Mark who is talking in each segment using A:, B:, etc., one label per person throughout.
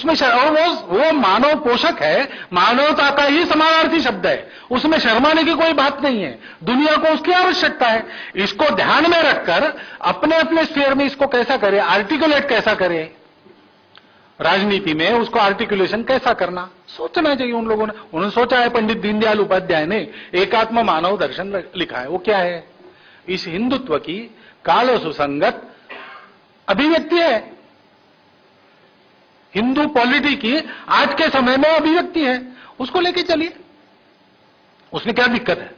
A: उसमें और वो मानव पोषक है, मानवता का ही समानार्थी शब्द है, उसमें शर्माने की कोई बात नहीं है। दुनिया को उसकी आवश्यकता है। इसको ध्यान में रखकर अपने अपने स्फीयर में इसको कैसा करे, आर्टिकुलेट कैसा करे, राजनीति में उसको आर्टिकुलेशन कैसा करना सोचना चाहिए उन लोगों ने। उन्होंने सोचा है, पंडित दीनदयाल उपाध्याय ने एकात्म मानव दर्शन लिखा है। वो क्या है? इस हिंदुत्व की काल सुसंगत अभिव्यक्ति है, हिंदू पॉलिटी की आज के समय में अभिव्यक्ति है। उसको लेके चलिए, उसमें क्या दिक्कत है?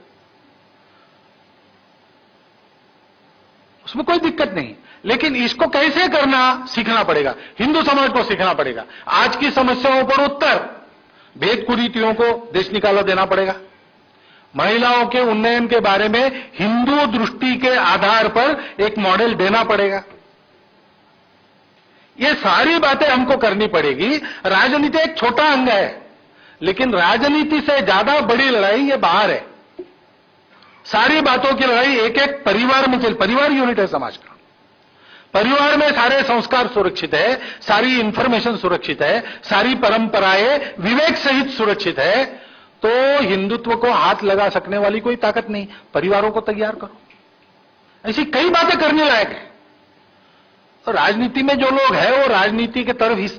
A: उसमें कोई दिक्कत नहीं, लेकिन इसको कैसे करना सीखना पड़ेगा, हिंदू समाज को सीखना पड़ेगा। आज की समस्याओं पर उत्तर, भेद कुरीतियों को देश निकाला देना पड़ेगा। महिलाओं के उन्नयन के बारे में हिंदू दृष्टि के आधार पर एक मॉडल देना पड़ेगा। ये सारी बातें हमको करनी पड़ेगी। राजनीति एक छोटा अंग है, लेकिन राजनीति से ज्यादा बड़ी लड़ाई ये बाहर है। सारी बातों की लड़ाई एक एक परिवार में चल, परिवार यूनिट है समाज का। परिवार में सारे संस्कार सुरक्षित है, सारी इंफॉर्मेशन सुरक्षित है, सारी परंपराएं विवेक सहित सुरक्षित है, तो हिंदुत्व को हाथ लगा सकने वाली कोई ताकत नहीं। परिवारों को तैयार करो। ऐसी कई बातें करने लायक है। तो राजनीति में जो लोग हैं वो राजनीति के तरफ इस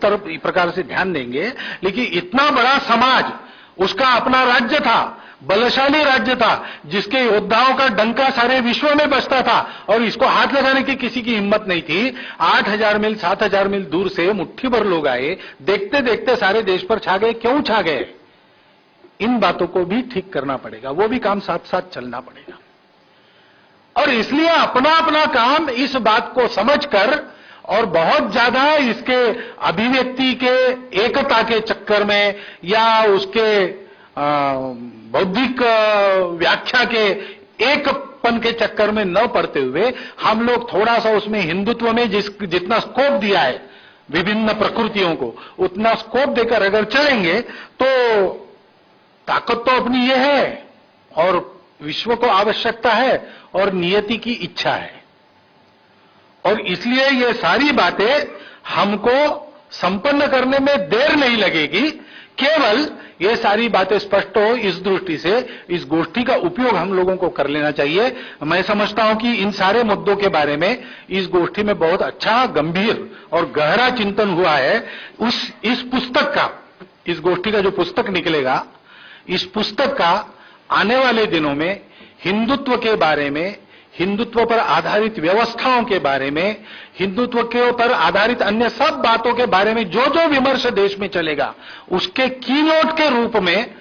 A: प्रकार से ध्यान देंगे, लेकिन इतना बड़ा समाज, उसका अपना राज्य था, बलशाली राज्य था, जिसके योद्धाओं का डंका सारे विश्व में बजता था, और इसको हाथ लगाने की किसी की हिम्मत नहीं थी। 8,000 मील 7,000 मील दूर से मुट्ठी भर लोग आए, देखते देखते सारे देश पर छा गए। क्यों छा गए? इन बातों को भी ठीक करना पड़ेगा, वो भी काम साथ साथ चलना पड़ेगा। और इसलिए अपना अपना काम इस बात को समझकर और बहुत ज्यादा इसके अभिव्यक्ति के एकता के चक्कर में या उसके बौद्धिक व्याख्या के एकपन के चक्कर में न पड़ते हुए हम लोग थोड़ा सा उसमें हिंदुत्व में जितना स्कोप दिया है विभिन्न प्रकृतियों को, उतना स्कोप देकर अगर चलेंगे तो ताकत तो अपनी ये है, और विश्व को आवश्यकता है, और नियति की इच्छा है। और इसलिए ये सारी बातें हमको संपन्न करने में देर नहीं लगेगी। केवल ये सारी बातें स्पष्ट हो, इस दृष्टि से इस गोष्ठी का उपयोग हम लोगों को कर लेना चाहिए। मैं समझता हूं कि इन सारे मुद्दों के बारे में इस गोष्ठी में बहुत अच्छा, गंभीर और गहरा चिंतन हुआ है। इस पुस्तक का, इस गोष्ठी का जो पुस्तक निकलेगा, इस पुस्तक का आने वाले दिनों में हिंदुत्व के बारे में, हिंदुत्व पर आधारित व्यवस्थाओं के बारे में, हिंदुत्व के ऊपर आधारित अन्य सब बातों के बारे में जो जो विमर्श देश में चलेगा, उसके कीनोट के रूप में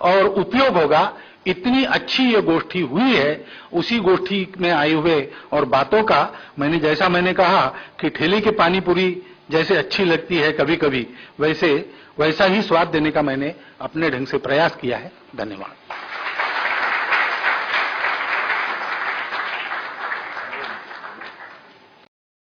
A: और उपयोग होगा। इतनी अच्छी ये गोष्ठी हुई है, उसी गोष्ठी में आए हुए और बातों का जैसा मैंने कहा कि ठेले की पानी पूरी जैसे अच्छी लगती है कभी कभी, वैसा ही स्वाद देने का मैंने अपने ढंग से प्रयास किया है। धन्यवाद।